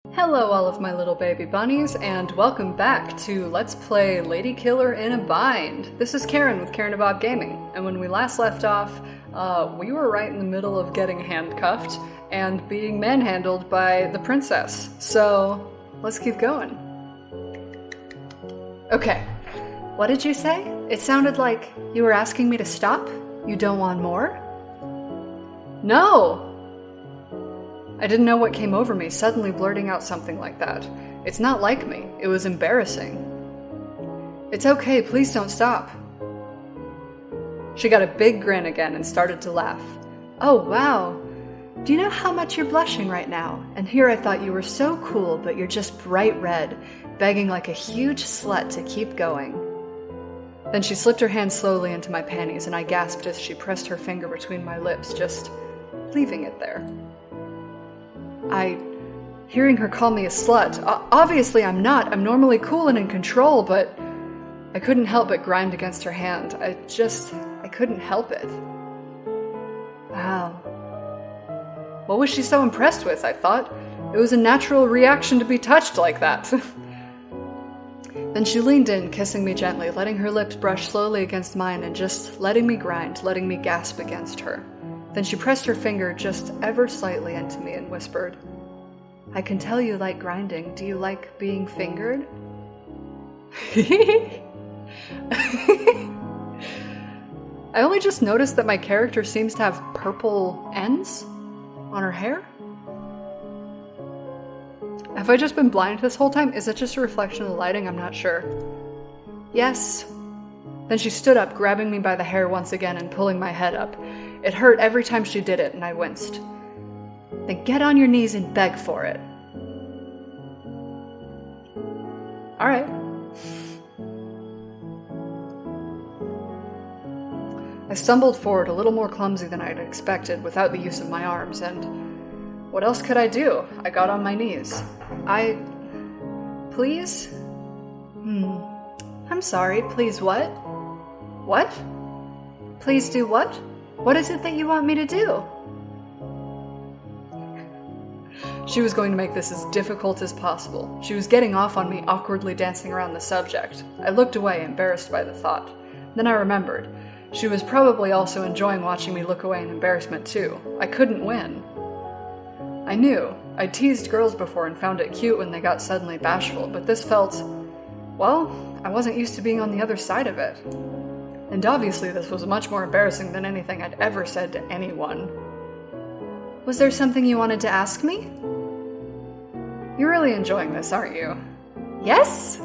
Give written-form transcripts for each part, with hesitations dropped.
Hello all of my little baby bunnies, and welcome back to Let's Play Lady Killer in a Bind. This is Karen with Karen and Bob Gaming, and when we last left off, we were right in the middle of getting handcuffed and being manhandled by the princess. So, let's keep going. Okay, what did you say? It sounded like you were asking me to stop? You don't want more? No! I didn't know what came over me, suddenly blurting out something like that. It's not like me. It was embarrassing. It's okay, please don't stop. She got a big grin again and started to laugh. Oh, wow. Do you know how much you're blushing right now? And here I thought you were so cool, but you're just bright red, begging like a huge slut to keep going. Then she slipped her hand slowly into my panties, and I gasped as she pressed her finger between my lips, just leaving it there. Hearing her call me a slut, obviously I'm not. I'm normally cool and in control, but I couldn't help but grind against her hand. I couldn't help it. Wow. What was she so impressed with, I thought? It was a natural reaction to be touched like that. Then she leaned in, kissing me gently, letting her lips brush slowly against mine and just letting me grind, letting me gasp against her. Then she pressed her finger just ever slightly into me and whispered, I can tell you like grinding. Do you like being fingered? I only just noticed that my character seems to have purple ends on her hair. Have I just been blind this whole time? Is it just a reflection of the lighting? I'm not sure. Yes. Then she stood up, grabbing me by the hair once again and pulling my head up. It hurt every time she did it, and I winced. Then get on your knees and beg for it. Alright. I stumbled forward a little more clumsy than I'd expected without the use of my arms, and what else could I do? I got on my knees. Please? I'm sorry, please what? What? Please do what? What is it that you want me to do? She was going to make this as difficult as possible. She was getting off on me, awkwardly dancing around the subject. I looked away, embarrassed by the thought. Then I remembered. She was probably also enjoying watching me look away in embarrassment too. I couldn't win. I knew. I'd teased girls before and found it cute when they got suddenly bashful, but this felt, well, I wasn't used to being on the other side of it. And obviously this was much more embarrassing than anything I'd ever said to anyone. Was there something you wanted to ask me? You're really enjoying this, aren't you? Yes?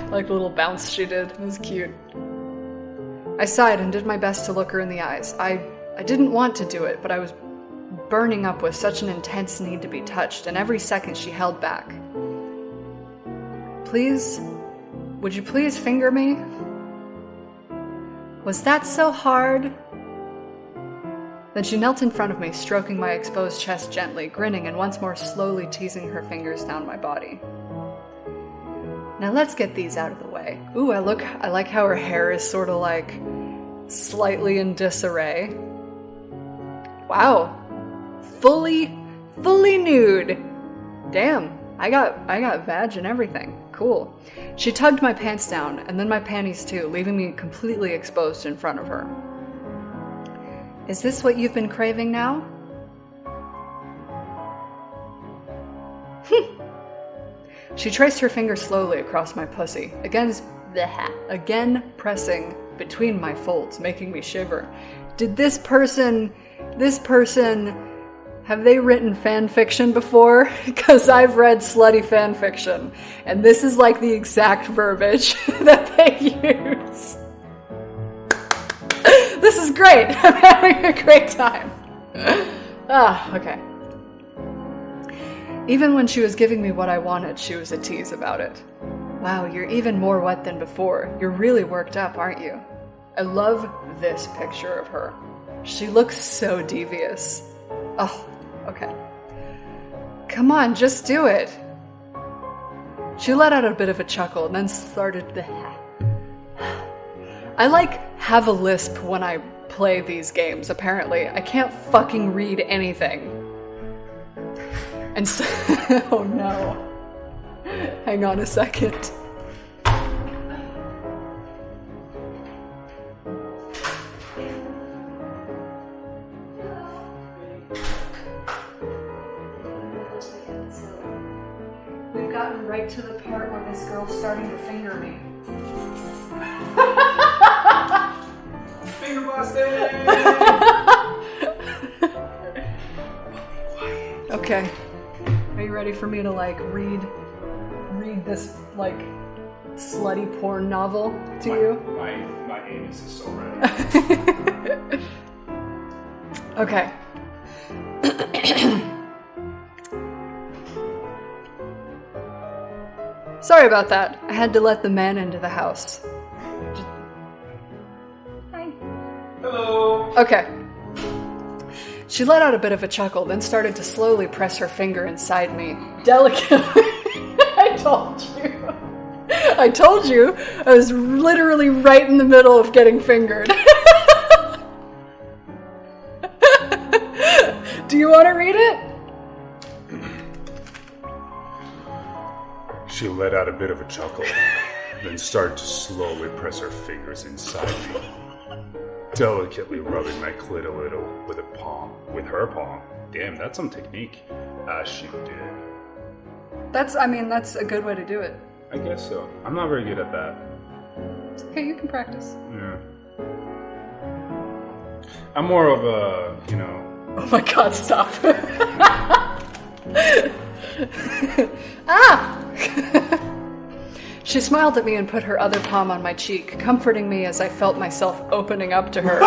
Like the little bounce she did. It was cute. I sighed and did my best to look her in the eyes. I didn't want to do it, but I was burning up with such an intense need to be touched, and every second she held back. Please? Would you please finger me? Was that so hard? Then she knelt in front of me, stroking my exposed chest gently, grinning and once more slowly teasing her fingers down my body. Now let's get these out of the way. Ooh, I like how her hair is sort of like slightly in disarray. Wow. Fully nude. Damn, I got vag and everything. Cool. She tugged my pants down, and then my panties too, leaving me completely exposed in front of her. Is this what you've been craving now? She traced her finger slowly across my pussy, again pressing between my folds, making me shiver. Did this person, have they written fan fiction before? Because I've read slutty fan fiction, and this is like the exact verbiage that they use. This is great! I'm having a great time. Okay. Even when she was giving me what I wanted, she was a tease about it. Wow, you're even more wet than before. You're really worked up, aren't you? I love this picture of her. She looks so devious. Oh, okay. Come on, just do it. She let out a bit of a chuckle and then started the I have a lisp when I play these games, apparently. I can't fucking read anything. And so, oh no. Hang on a second. We've gotten right to the part where this girl's starting to finger me. Finger blasting! Okay. Are you ready for me to like read this like slutty porn novel to you? My anus is so red. Okay. Sorry about that. I had to let the man into the house. Hi. Hello! Okay. She let out a bit of a chuckle, then started to slowly press her finger inside me. Delicately. I told you. I was literally right in the middle of getting fingered. Do you want to read it? She let out a bit of a chuckle, then started to slowly press her fingers inside me, delicately rubbing my clit a little with her palm. Damn, that's some technique. As she did. That's a good way to do it. I guess so. I'm not very good at that. It's okay, you can practice. Yeah. I'm more of a, Oh my god, stop. Ah! She smiled at me and put her other palm on my cheek, comforting me as I felt myself opening up to her.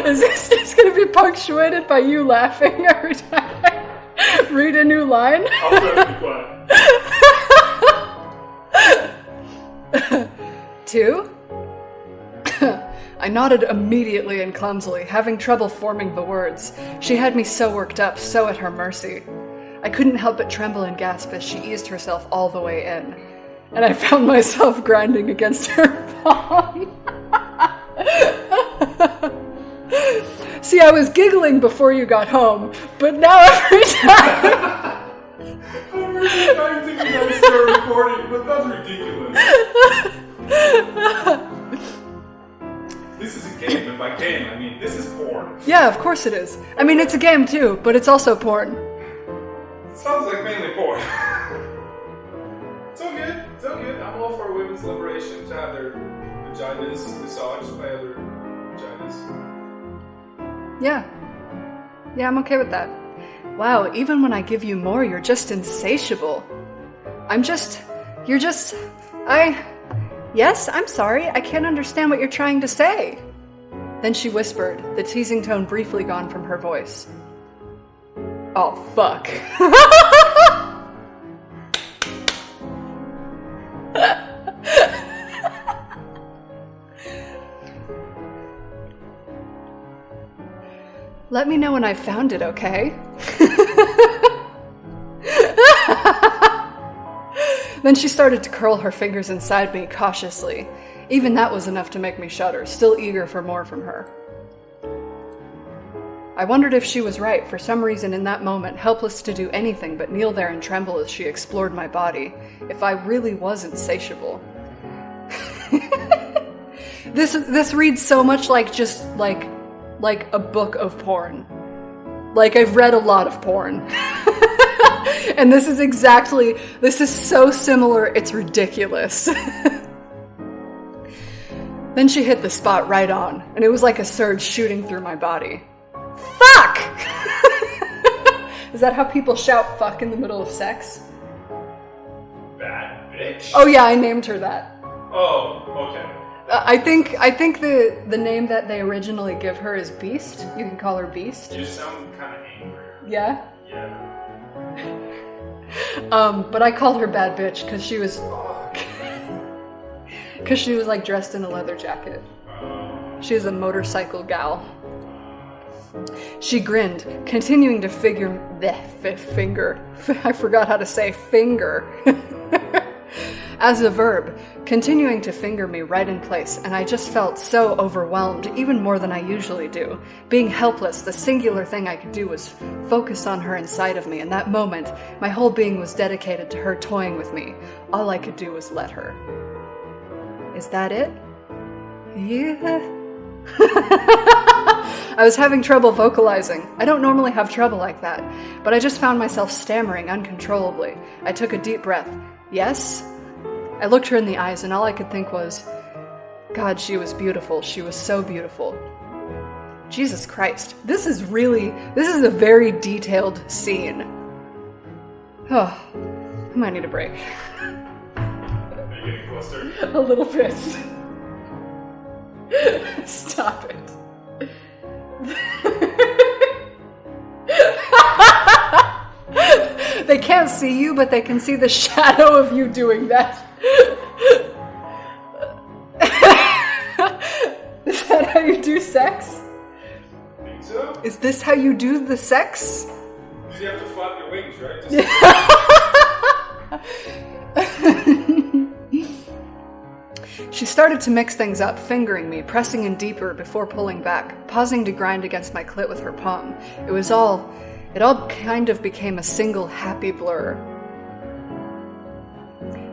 Is this just going to be punctuated by you laughing every time I read a new line? I'll try to be quiet. 2? I nodded immediately and clumsily, having trouble forming the words. She had me so worked up, so at her mercy. I couldn't help but tremble and gasp as she eased herself all the way in, and I found myself grinding against her palm. See, I was giggling before you got home, but now every time... I'm really trying to think about start recording, but that's ridiculous. This is a game, and by game, I mean this is porn. Yeah, of course it is. I mean, it's a game too, but it's also porn. It sounds like mainly porn. It's all good. It's all good. I'm all for women's liberation to have their vaginas massaged by other vaginas. Yeah. Yeah, I'm okay with that. Wow, even when I give you more, you're just insatiable. Yes, I'm sorry, I can't understand what you're trying to say. Then she whispered, the teasing tone briefly gone from her voice. Oh, fuck. Let me know when I've found it, okay? Then she started to curl her fingers inside me cautiously. Even that was enough to make me shudder, still eager for more from her. I wondered if she was right, for some reason in that moment, helpless to do anything but kneel there and tremble as she explored my body, if I really was insatiable. This reads so much like just like a book of porn. Like, I've read a lot of porn. And this is so similar, it's ridiculous. Then she hit the spot right on, and it was like a surge shooting through my body. Fuck! Is that how people shout fuck in the middle of sex? Bad bitch. Oh yeah, I named her that. Oh, okay. I think the name that they originally give her is Beast. You can call her Beast. You sound kind of angry. Yeah? Yeah. But I called her Bad Bitch because she was like dressed in a leather jacket. She was a motorcycle gal. She grinned, continuing to finger. I forgot how to say finger. as a verb, continuing to finger me right in place, and I just felt so overwhelmed, even more than I usually do. Being helpless, the singular thing I could do was focus on her inside of me. In that moment, my whole being was dedicated to her toying with me. All I could do was let her. Is that it? Yeah. I was having trouble vocalizing. I don't normally have trouble like that, but I just found myself stammering uncontrollably. I took a deep breath. Yes? I looked her in the eyes, and all I could think was, God, she was beautiful. She was so beautiful. Jesus Christ. This is a very detailed scene. Oh, I might need a break. Are you getting closer? A little bit. Stop it. They can't see you, but they can see the shadow of you doing that. Is that how you do sex? Think so? Is this how you do the sex? You have to flap your wings, right? She started to mix things up, fingering me, pressing in deeper before pulling back, pausing to grind against my clit with her palm. It all kind of became a single happy blur.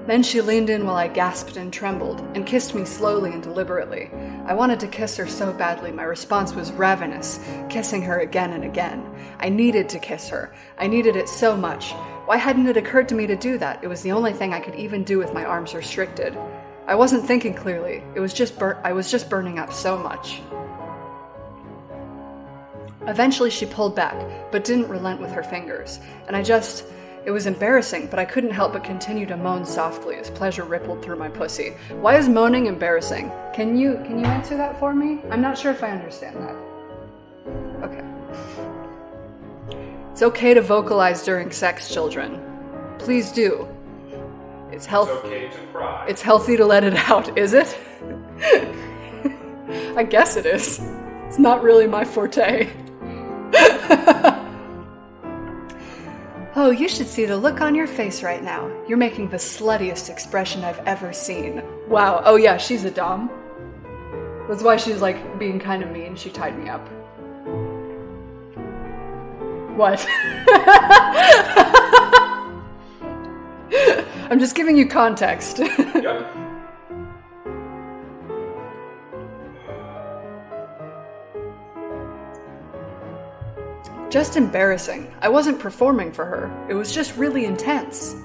Then she leaned in while I gasped and trembled, and kissed me slowly and deliberately. I wanted to kiss her so badly, my response was ravenous, kissing her again and again. I needed to kiss her. I needed it so much. Why hadn't it occurred to me to do that? It was the only thing I could even do with my arms restricted. I wasn't thinking clearly. I was just burning up so much. Eventually she pulled back, but didn't relent with her fingers, and it was embarrassing, but I couldn't help but continue to moan softly as pleasure rippled through my pussy. Why is moaning embarrassing? Can you answer that for me? I'm not sure if I understand that. Okay. It's okay to vocalize during sex, children. Please do. It's okay to cry. It's healthy to let it out, is it? I guess it is. It's not really my forte. Oh, you should see the look on your face right now. You're making the sluttiest expression I've ever seen. Wow. Oh yeah, she's a dom. That's why she's like being kind of mean. She tied me up. What? I'm just giving you context. Yep. Just embarrassing. I wasn't performing for her. It was just really intense.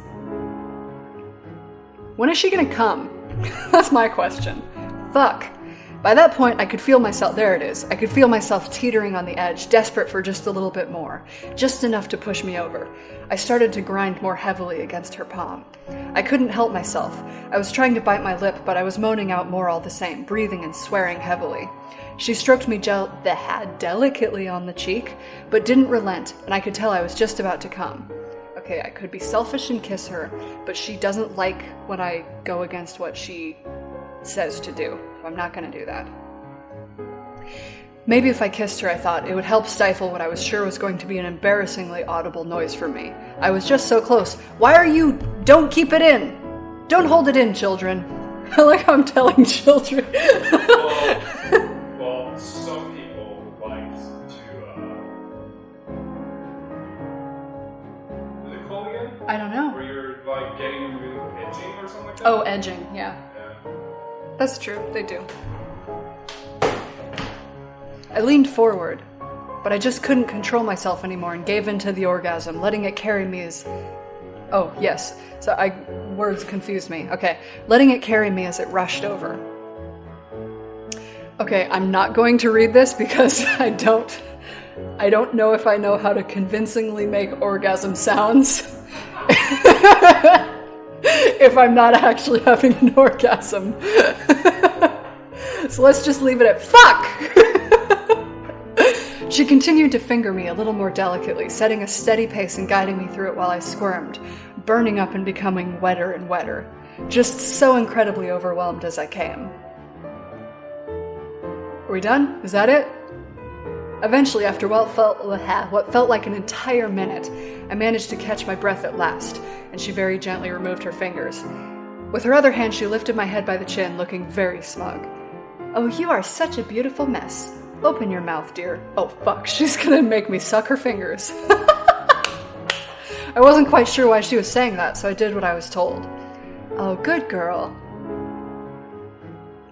When is she gonna come? That's my question. Fuck. By that point, I could feel myself, there it is. I could feel myself teetering on the edge, desperate for just a little bit more. Just enough to push me over. I started to grind more heavily against her palm. I couldn't help myself. I was trying to bite my lip, but I was moaning out more all the same, breathing and swearing heavily. She stroked me delicately on the cheek, but didn't relent, and I could tell I was just about to come. Okay, I could be selfish and kiss her, but she doesn't like when I go against what she says to do. So I'm not going to do that. Maybe if I kissed her, I thought, it would help stifle what I was sure was going to be an embarrassingly audible noise from me. I was just so close. Don't keep it in! Don't hold it in, children. I like how I'm telling children. Well, some people like to, what is it called again? I don't know. Where you're like getting into edging or something like that? Oh, edging, yeah. That's true, they do. I leaned forward, but I just couldn't control myself anymore and gave in to the orgasm, letting it carry me as... Oh, yes. So words confused me. Okay. Letting it carry me as it rushed over. Okay, I'm not going to read this because I don't know if I know how to convincingly make orgasm sounds. If I'm not actually having an orgasm. So let's just leave it at fuck! She continued to finger me a little more delicately, setting a steady pace and guiding me through it while I squirmed, burning up and becoming wetter and wetter, just so incredibly overwhelmed as I came. Are we done? Is that it? Eventually, after what felt like an entire minute, I managed to catch my breath at last, and she very gently removed her fingers. With her other hand, she lifted my head by the chin, looking very smug. Oh, you are such a beautiful mess. Open your mouth, dear. Oh, fuck, she's gonna make me suck her fingers. I wasn't quite sure why she was saying that, so I did what I was told. Oh, good girl.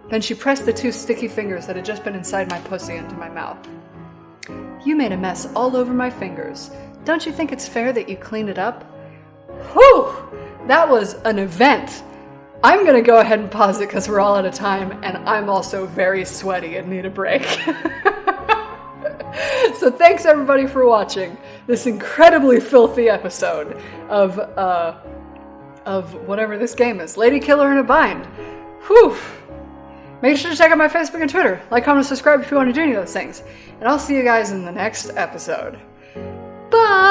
Then she pressed the 2 sticky fingers that had just been inside my pussy into my mouth. You made a mess all over my fingers. Don't you think it's fair that you clean it up? Whew! That was an event. I'm gonna go ahead and pause it because we're all out of time, and I'm also very sweaty and need a break. So thanks everybody for watching this incredibly filthy episode of whatever this game is. Lady Killer in a Bind. Whew! Make sure to check out my Facebook and Twitter. Like, comment, and subscribe if you want to do any of those things. And I'll see you guys in the next episode. Bye!